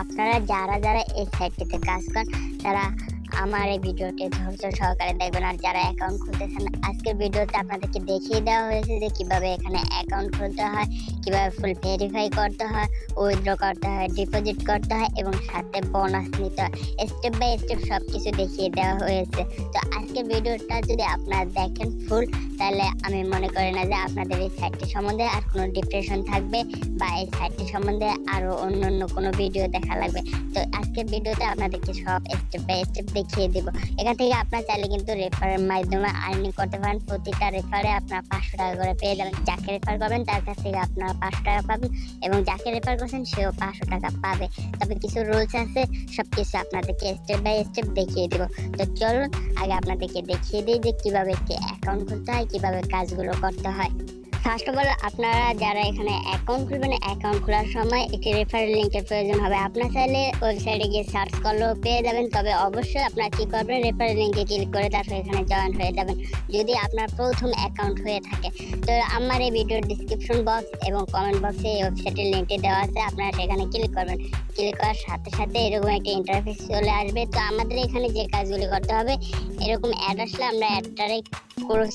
আপনারা যারা যারা এই সাইটটিতে কাজ করেন তারা আমার এই ভিডিওটি ধৈর্য সহকারে দেখবেন। আর যারা অ্যাকাউন্ট খুলতেছেন, আজকের ভিডিওতে আপনাদেরকে দেখিয়ে দেওয়া হয়েছে যে কিভাবে এখানে অ্যাকাউন্ট খুলতে হয়, কিভাবে ফুল ভেরিফাই করতে হয়, উইথড্র করতে হয়, ডিপোজিট করতে হয় এবং সাথে বোনাস নিতে হয়। স্টেপ বাই স্টেপ সব কিছু দেখিয়ে দেওয়া হয়েছে। তো আজকের ভিডিওটা যদি আপনারা দেখেন ফুল, তাহলে আমি মনে করি না যে আপনাদের এই সাইটটি সম্বন্ধে আর কোনো ডিপ্রেশন থাকবে বা এই সাইটটি সম্বন্ধে আরও অন্য কোনো ভিডিও দেখা লাগবে। তো আজকের ভিডিওতে আপনাদেরকে সব স্টেপ বাই স্টেপ দেখিয়ে দেব। এখান থেকে আপনার চাইলে কিন্তু রেফারের মাধ্যমে আর্নিং করতে পারেন। প্রতিটা রেফারে আপনার 500 টাকা করে পেয়ে যাবেন। যাকে রেফার করবেন তার কাছ থেকে আপনারা 500 টাকা পাবেন এবং যাকে রেফার করছেন সেও 500 টাকা পাবে। তবে কিছু রুলস আছে, সব কিছু আপনাদেরকে স্টেপ বাই স্টেপ দেখিয়ে দেব। তো চলুন আগে আপনাদেরকে দেখিয়ে দিই যে কিভাবে একটি অ্যাকাউন্ট খুলতে হয়, কিভাবে কাজগুলো করতে হয়। ফার্স্ট অফ অল আপনারা যারা এখানে অ্যাকাউন্ট খুলবেন, অ্যাকাউন্ট খোলার সময় একটি রেফারেল লিঙ্কের প্রয়োজন হবে। আপনার চাইলে ওয়েবসাইটে গিয়ে সার্চ করলেও পেয়ে যাবেন, তবে অবশ্যই আপনারা কী করবেন, রেফারেল লিঙ্কে ক্লিক করে তারপর এখানে জয়েন হয়ে যাবেন যদি আপনার প্রথম অ্যাকাউন্ট হয়ে থাকে। তো আমার এই ভিডিওর ডিসক্রিপশন বক্স এবং কমেন্ট বক্সে এই ওয়েবসাইটের লিঙ্কটি দেওয়া আছে, আপনারা সেখানে ক্লিক করবেন। ক্লিক করার সাথে সাথে এরকম একটা ইন্টারফেস চলে আসবে। তো আমাদের এখানে যে কাজগুলি করতে হবে, এরকম অ্যাড আসলে আমরা অ্যাডটারে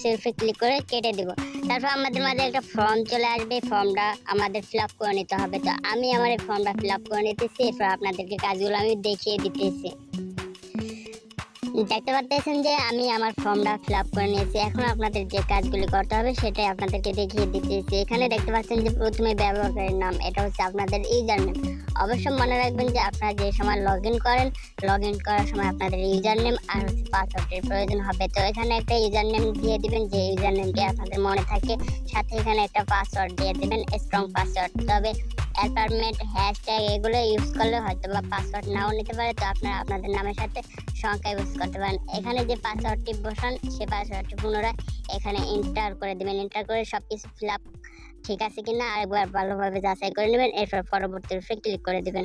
সেলফে ক্লিক করে কেটে দেব। তারপর আমাদের মাঝে একটা ফর্ম চলে আসবে, ফর্মটা আমাদের ফিল আপ করে নিতে হবে। তো আমি আমার এই ফর্মটা ফিল আপ করে নিতেছি, এরপর আপনাদেরকে কাজগুলো আমি দেখিয়ে দিতেছি। দেখতে পাচ্ছেন যে আমি আমার ফর্মটা ফিল আপ করে নিয়েছি। এখন আপনাদের যে কাজগুলি করতে হবে সেটাই আপনাদেরকে দেখিয়ে দিতেছি। এখানে দেখতে পাচ্ছেন যে প্রথমে ব্যবহারকারীর নাম, এটা হচ্ছে আপনাদের ইউজার নেম। অবশ্যই মনে রাখবেন যে আপনারা যে সময় লগ ইন করেন, লগ ইন করার সময় আপনাদের ইউজার নেম আর হচ্ছে পাসওয়ার্ডের প্রয়োজন হবে। তো এখানে একটা ইউজার নেম দিয়ে দিবেন, যে ইউজার নেমটি আপনাদের মনে থাকে। সাথে এখানে একটা পাসওয়ার্ড দিয়ে দিবেন, স্ট্রং পাসওয়ার্ড। তবে অ্যালফাবেট, হ্যাশট্যাগ এগুলো ইউজ করলে হয়তো বা পাসওয়ার্ড নাও নিতে পারে। তো আপনারা আপনাদের নামের সাথে সংখ্যা ইউজ করতে পারেন। এখানে যে পাসওয়ার্ডটি বসান সে পাসওয়ার্ডটি পুনরায় এখানে এন্টার করে দেবেন। এন্টার করে সব কিছু ফিল আপ ঠিক আছে কিনা আরেকবার ভালোভাবে যাচাই করে নেবেন। এরপর পরবর্তী রূপে ক্লিক করে দেবেন।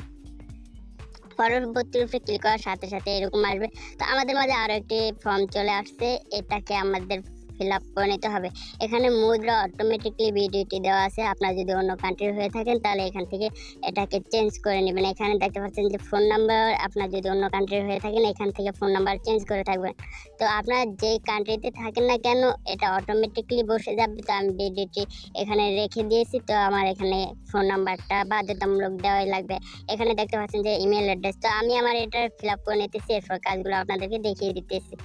পরবর্তী রূপে ক্লিক করার সাথে সাথে এরকম আসবে। তো আমাদের মাঝে আরও একটি ফর্ম চলে আসছে, এটাকে আমাদের ফিল আপ করে নিতে হবে। এখানে মুদ্রা অটোমেটিকলি ভিডিওটি দেওয়া আছে। আপনারা যদি অন্য কান্ট্রির হয়ে থাকেন তাহলে এখান থেকে এটাকে চেঞ্জ করে নেবেন। এখানে দেখতে পাচ্ছেন যে ফোন নাম্বার, আপনার যদি অন্য কান্ট্রির হয়ে থাকেন এখান থেকে ফোন নাম্বার চেঞ্জ করে থাকবেন। তো আপনারা যেই কান্ট্রিতে থাকেন না কেন এটা অটোমেটিকলি বসে যাবে। তো আমি ভিডিওটি এখানে রেখে দিয়েছি, তো আমার এখানে ফোন নাম্বারটা বাধ্যতামূলক দেওয়াই লাগবে। এখানে দেখতে পাচ্ছেন যে ইমেল অ্যাড্রেস, তো আমি আমার এটা ফিল আপ করে নিতেছি, এরপর কাজগুলো আপনাদেরকে দেখিয়ে দিতেছি।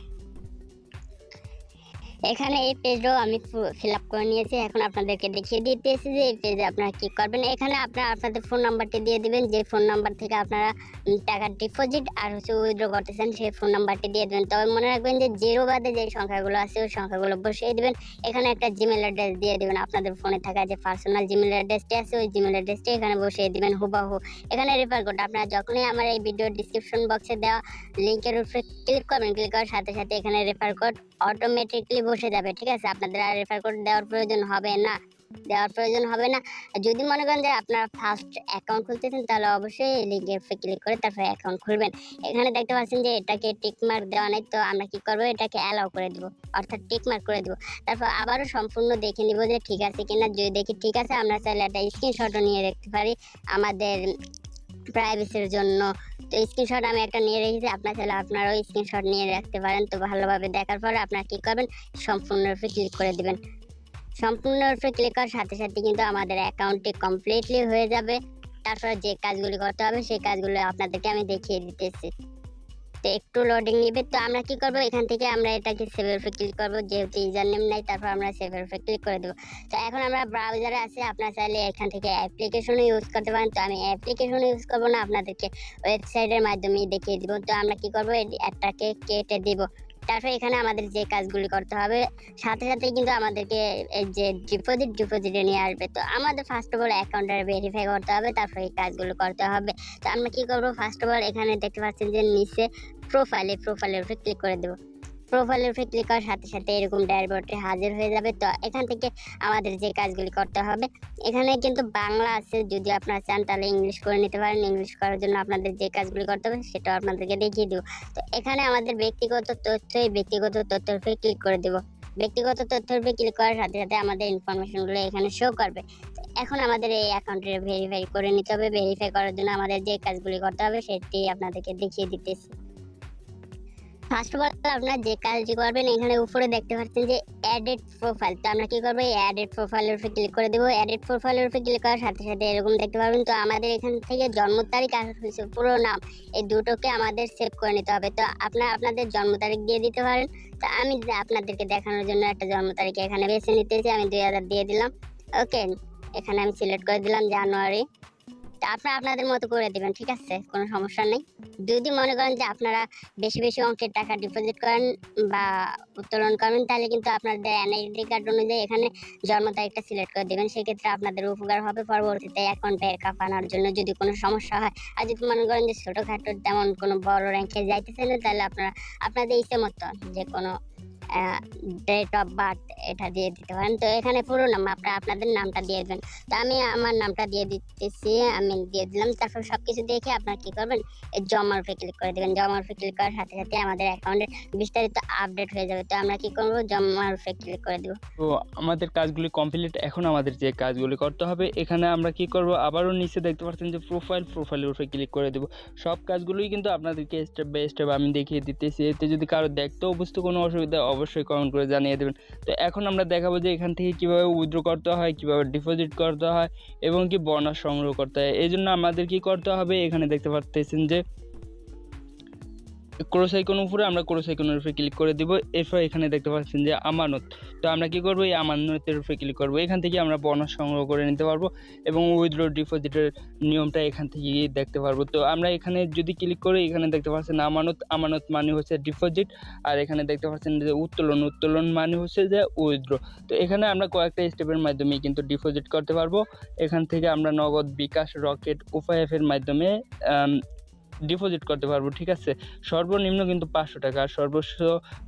এখানে এই পেজটাও আমি ফিল আপ করে নিয়েছি। এখন আপনাদেরকে দেখিয়ে দিতেছি যে এই পেজে আপনারা কি করবেন। এখানে আপনারা আপনাদের ফোন নাম্বারটি দিয়ে দিবেন, যে ফোন নাম্বার থেকে আপনারা টাকা ডিপোজিট আর হচ্ছে উইথড্র করতেছেন সেই ফোন নাম্বারটি দিয়ে দেবেন। তবে মনে রাখবেন যে জিরো বাদে যে সংখ্যাগুলো আছে ওই সংখ্যাগুলো বসিয়ে দিবেন। এখানে একটা জিমেল অ্যাড্রেস দিয়ে দিবেন, আপনাদের ফোনে থাকা যে পার্সোনাল জিমেল অ্যাড্রেসটি আছে ওই জিমেল অ্যাড্রেসটি এখানে বসিয়ে দিবেন হুবাহু। এখানে রেফার কোড আপনারা যখনই আমার এই ভিডিও ডিসক্রিপশন বক্সে দেওয়া লিঙ্কের উপরে ক্লিক করবেন, ক্লিক করার সাথে সাথে এখানে রেফার কোড অটোমেটিকলি বসে যাবে। ঠিক আছে, আপনাদের আর রেফার কোড দেওয়ার প্রয়োজন হবে না। যদি মনে করেন যে আপনারা ফার্স্ট অ্যাকাউন্ট খুলতেছেন তাহলে অবশ্যই এই লিঙ্কের উপরে ক্লিক করে তারপরে অ্যাকাউন্ট খুলবেন। এখানে দেখতে পাচ্ছেন যে এটাকে টিক মার্ক দেওয়া নেই, তো আমরা কি করবো, এটাকে অ্যালাউ করে দেবো, অর্থাৎ টিক মার্ক করে দেবো। তারপর আবারও সম্পূর্ণ দেখে নিব যে ঠিক আছে কিনা। যদি দেখি ঠিক আছে, আমরা চাইলে একটা স্ক্রিনশটও নিয়ে রাখতে পারি আমাদের প্রাইভেসির জন্য। তো স্ক্রিনশট আমি একটা নিয়ে রেখেছি, আপনার চাইলে আপনারাও স্ক্রিনশট নিয়ে রাখতে পারেন। তো ভালোভাবে দেখার পরে আপনারা কী করবেন, সম্পূর্ণরূপে ক্লিক করে দেবেন। সম্পূর্ণরূপে ক্লিক করার সাথে সাথে কিন্তু আমাদের অ্যাকাউন্টটি কমপ্লিটলি হয়ে যাবে। তারপরে যে কাজগুলি করতে হবে সেই কাজগুলো আপনাদেরকে আমি দেখিয়ে দিতেছি। তো একটু লোডিং নেবে। তো আমরা কি করব, এখান থেকে আমরা এটাকে সেভের উপরে ক্লিক করব, যেহেতু ইউজার নেম নাই তারপর আমরা সেভের উপরে ক্লিক করে দেবো। তো এখন আমরা ব্রাউজারে আছি, আপনারা চাইলে এখান থেকে অ্যাপ্লিকেশনও ইউজ করতে পারেন। তো আমি অ্যাপ্লিকেশনও ইউজ করবো না, আপনাদেরকে ওয়েবসাইটের মাধ্যমেই দেখিয়ে দিব। তো আমরা কি করব, এটাকে কেটে দিব। তারপর এখানে আমাদের যে কাজগুলি করতে হবে সাথে সাথে কিন্তু আমাদেরকে এই যে ডিপোজিটে নিয়ে আসবে। তো আমাদের ফার্স্ট অফ অল অ্যাকাউন্টটা ভেরিফাই করতে হবে, তারপর এই কাজগুলো করতে হবে। তো আমরা কি করব, ফার্স্ট অফ অল এখানে দেখতে পাচ্ছেন যে নিচে প্রোফাইলের উপরে ক্লিক করে দেবো। প্রোফাইলের উপরে ক্লিক করার সাথে সাথে এরকম ড্যাশবোর্ডে হাজির হয়ে যাবে। তো এখান থেকে আমাদের যে কাজগুলি করতে হবে, এখানে কিন্তু বাংলা আছে, যদি আপনারা চান তাহলে ইংলিশ করে নিতে পারেন। ইংলিশ করার জন্য আপনাদের যে কাজগুলি করতে হবে সেটা আপনাদেরকে দেখিয়ে দেবো। তো এখানে আমাদের ব্যক্তিগত তথ্যের উপরে ক্লিক করে দেবো। ব্যক্তিগত তথ্যের উপরে ক্লিক করার সাথে সাথে আমাদের ইনফরমেশনগুলো এখানে শো করবে। এখন আমাদের এই অ্যাকাউন্টে ভেরিফাই করে নিতে হবে। ভেরিফাই করার জন্য আমাদের যে কাজগুলি করতে হবে সেটি আপনাদেরকে দেখিয়ে দিতেছি। ফার্স্ট অফ অল আপনারা যে কাজটি করবেন, এখানে উপরে দেখতে পাচ্ছেন যে এডিট প্রোফাইল। তো আমরা কি করব, এই এডিট প্রোফাইলের উপরে ক্লিক করে দেব। এডিট প্রোফাইলের উপরে ক্লিক করার সাথে সাথে এরকম দেখতে পারবেন। তো আমাদের এখান থেকে জন্ম তারিখ আর হচ্ছে পুরো নাম, এই দুটোকে আমাদের সেভ করে নিতে হবে। তো আপনারা আপনাদের জন্ম তারিখ দিয়ে দিতে পারেন। তো আমি আপনাদেরকে দেখানোর জন্য একটা জন্ম তারিখ এখানে বেছে নিতেছি। আমি 2000 দিয়ে দিলাম। ওকে, এখানে আমি সিলেক্ট করে দিলাম জানুয়ারি। আপনারা আপনাদের মতো করে দিবেন, ঠিক আছে, কোনো সমস্যা নেই। যদি মনে করেন যে আপনারা বেশি বেশি অঙ্কের টাকা ডিপোজিট করেন বা উত্তোলন করবেন, তাহলে কিন্তু আপনাদের এনআইডি কার্ড অনুযায়ী এখানে জন্ম তারিখটা সিলেক্ট করে দিবেন। সেক্ষেত্রে আপনাদের উপকার হবে পরবর্তীতে অ্যাকাউন্টে কাপানোর জন্য যদি কোনো সমস্যা হয়। আর যদি মনে করেন যে ছোটোখাটো তেমন কোনো বড় র্যাঙ্কে যাইতেছেন, তাহলে আপনারা আপনাদের ইচ্ছে মতো যে কোনো ডেট অফ বার্থ এটা দিয়ে দিতে পারেন। তো এখানে পুরো নাম আপনারা আপনাদের নামটা দিয়ে দেবেন। তো আমি আমার নামটা দিয়ে দিতেছি, আমি দিয়ে দিলাম। তারপর সবকিছু দেখে আপনারা কি করবেন, এই জমার উপরে ক্লিক করে দেবেন। জমার উপরে ক্লিক করার সাথে সাথে আমাদের অ্যাকাউন্টের বিস্তারিত আপডেট হয়ে যাবে। তো আমরা কি করবো, জমার উপরে ক্লিক করে দেবো। তো আমাদের কাজগুলি কমপ্লিট। এখন আমাদের যে কাজগুলি করতে হবে, এখানে আমরা কি করব, আবারও নিচে দেখতে পাচ্ছেন যে প্রোফাইলের উপরে ক্লিক করে দেবো। সব কাজগুলোই কিন্তু আপনাদেরকে স্টেপ বাই স্টেপ আমি দেখিয়ে দিতেছি। এতে যদি কারো দেখতেও বুঝতে কোনো অসুবিধা, অবশ্যই কমেন্ট করে জানিয়ে দেবেন। তো এখন আমরা দেখাবো যে এখান থেকে কীভাবে উইথড্র করতে হয়, কীভাবে ডিপোজিট করতে হয় এবং কি বোনাস সংগ্রহ করতে হয়। এই জন্য আমাদের কি করতে হবে, এখানে দেখতে পাচ্ছেন যে ক্রস আইকন উপরে আমরা ক্রস আইকনের উপরে ক্লিক করে দিব। এরপর এখানে দেখতে পাচ্ছেন যে আমানত। তো আমরা কি করব, এই আমানতের উপরে ক্লিক করব। এখান থেকে আমরা বোনাস সংগ্রহ করে নিতে পারবো এবং উইথড্র ডিপোজিটের নিয়মটা এখান থেকেই দেখতে পারবো। তো আমরা এখানে যদি ক্লিক করি, এখানে দেখতে পাচ্ছেন আমানত মানে হচ্ছে ডিপোজিট, আর এখানে দেখতে পাচ্ছেন যে উত্তোলন মানে হচ্ছে যে উইথড্র। তো এখানে আমরা কয়েকটা স্টেপের মাধ্যমে কিন্তু ডিপোজিট করতে পারবো। এখান থেকে আমরা নগদ, বিকাশ, রকেট, উপায়ফের মাধ্যমে ডিপোজিট করতে পারবো, ঠিক আছে। সর্বনিম্ন কিন্তু 500 টাকা, আর সর্বোচ্চ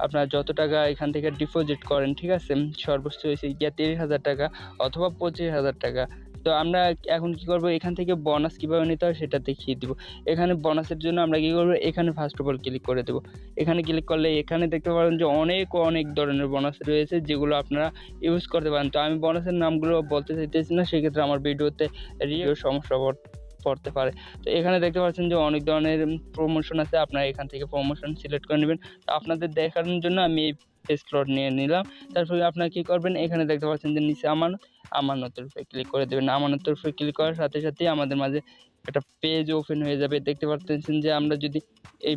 আপনারা যত টাকা এখান থেকে ডিপোজিট করেন, ঠিক আছে, সর্বোচ্চ হয়েছে 30,000 টাকা অথবা 25,000 টাকা। তো আমরা এখন কি করব, এখান থেকে বোনাস কীভাবে নিতে হয় সেটা দেখিয়ে দিব। এখানে বোনাসের জন্য আমরা কী করবো, এখানে ফার্স্ট অফ অল ক্লিক করে দেবো। এখানে ক্লিক করলে এখানে দেখতে পারেন যে অনেক ধরনের বোনাস রয়েছে, যেগুলো আপনারা ইউজ করতে পারেন। তো আমি বোনাসের নামগুলো বলতে চাইতেছি না, সেক্ষেত্রে আমার ভিডিওতে সমস্যা পড়তে পারে। তো এখানে দেখতে পাচ্ছেন যে অনেক ধরনের প্রমোশন আছে, আপনারা এখান থেকে প্রমোশন সিলেক্ট করে নেবেন। তো আপনাদের দেখানোর জন্য আমি এই স্লট নিয়ে নিলাম। তারপরে আপনারা কি করবেন, এখানে দেখতে পাচ্ছেন যে নিচে আমানতের উপরে ক্লিক করে দেবেন। আমানতের উপরে ক্লিক করার সাথে সাথেই আমাদের মাঝে একটা পেজ ওপেন হয়ে যাবে। দেখতে পাচ্ছেন যে আমরা যদি এই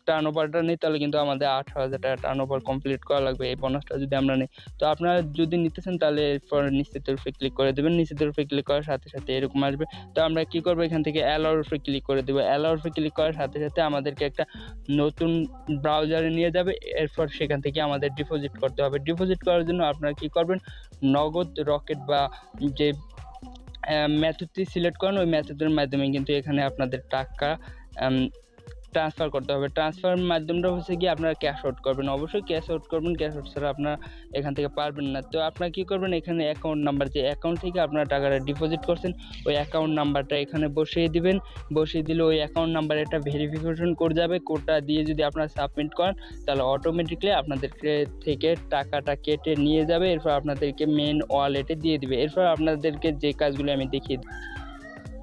টার্ন ওভারটা নিই, তাহলে কিন্তু আমাদের 18,000 টাকা টার্ন ওভার কমপ্লিট করা লাগবে এই বোনাসটা যদি আমরা নিই। তো আপনারা যদি নিতে চান, তাহলে এরপর নিশ্চিতের উপরে ক্লিক করে দেবেন। নিশ্চিতের উপরে ক্লিক করার সাথে সাথে এরকম আসবে। তো আমরা কি করবো, এখান থেকে অ্যালাউর উপরে ক্লিক করে দেবো। অ্যালাউর উপরে ক্লিক করার সাথে সাথে আমাদেরকে একটা নতুন ব্রাউজারে নিয়ে যাবে। এরপর সেখান থেকে আমাদের ডিপোজিট করতে হবে। ডিপোজিট করার জন্য আপনারা কি করবেন, নগদ, রকেট বা যে মেথডটি সিলেক্ট করেন, ওই মেথডের মাধ্যমে কিন্তু এখানে আপনাদের টাকা ট্রান্সফার করতে হবে। ট্রান্সফার মাধ্যমটা হচ্ছে কি, আপনারা ক্যাশ আউট করবেন, অবশ্যই ক্যাশ আউট করবেন। ক্যাশ আউট ছাড়া আপনারা এখান থেকে পারবেন না। তো আপনারা কী করবেন, এখানে অ্যাকাউন্ট নাম্বার, যে অ্যাকাউন্ট থেকে আপনারা টাকাটা ডিপোজিট করছেন, ওই অ্যাকাউন্ট নাম্বারটা এখানে বসিয়ে দিবেন। বসিয়ে দিলে ওই অ্যাকাউন্ট নাম্বারে একটা ভেরিফিকেশন কোড যাবে। কোডটা দিয়ে যদি আপনারা সাবমিট করেন, তাহলে অটোমেটিকলি আপনাদেরকে থেকে টাকাটা কেটে নিয়ে যাবে। এরপর আপনাদেরকে মেন ওয়ালেটে দিয়ে দিবে। এরপর আপনাদেরকে যে কাজগুলো আমি দেখিয়ে দিই।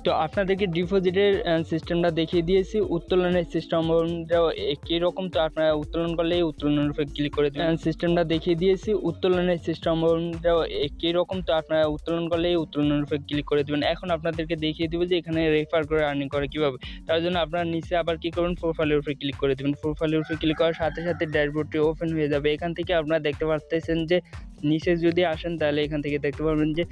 তো আপনাদেরকে ডিপোজিটের সিস্টেমটা দেখিয়ে দিয়েছি, উত্তোলনের সিস্টেমটাও একই রকম। তো আপনারা উত্তোলন করলে উত্তোলনের উপরে ক্লিক করে দেবেন। সিস্টেমটা দেখিয়ে দিয়েছি, উত্তোলনের সিস্টেমটাও একই রকম। তো আপনারা উত্তোলন করলে উত্তোলনের উপরে ক্লিক করে দেবেন। এখন আপনাদেরকে দেখিয়ে দেবো যে এখানে রেফার করে আর্নিং করে কীভাবে। তার জন্য আপনারা নিচে আবার কী করবেন, প্রোফাইলের উপরে ক্লিক করে দেবেন। প্রোফাইলের উপরে ক্লিক করার সাথে সাথে ড্যাশবোর্ডটি ওপেন হয়ে যাবে। এখান থেকে আপনারা দেখতে পাচ্ছেন যে নিচে যদি আসেন, তাহলে এখান থেকে দেখতে পারবেন যে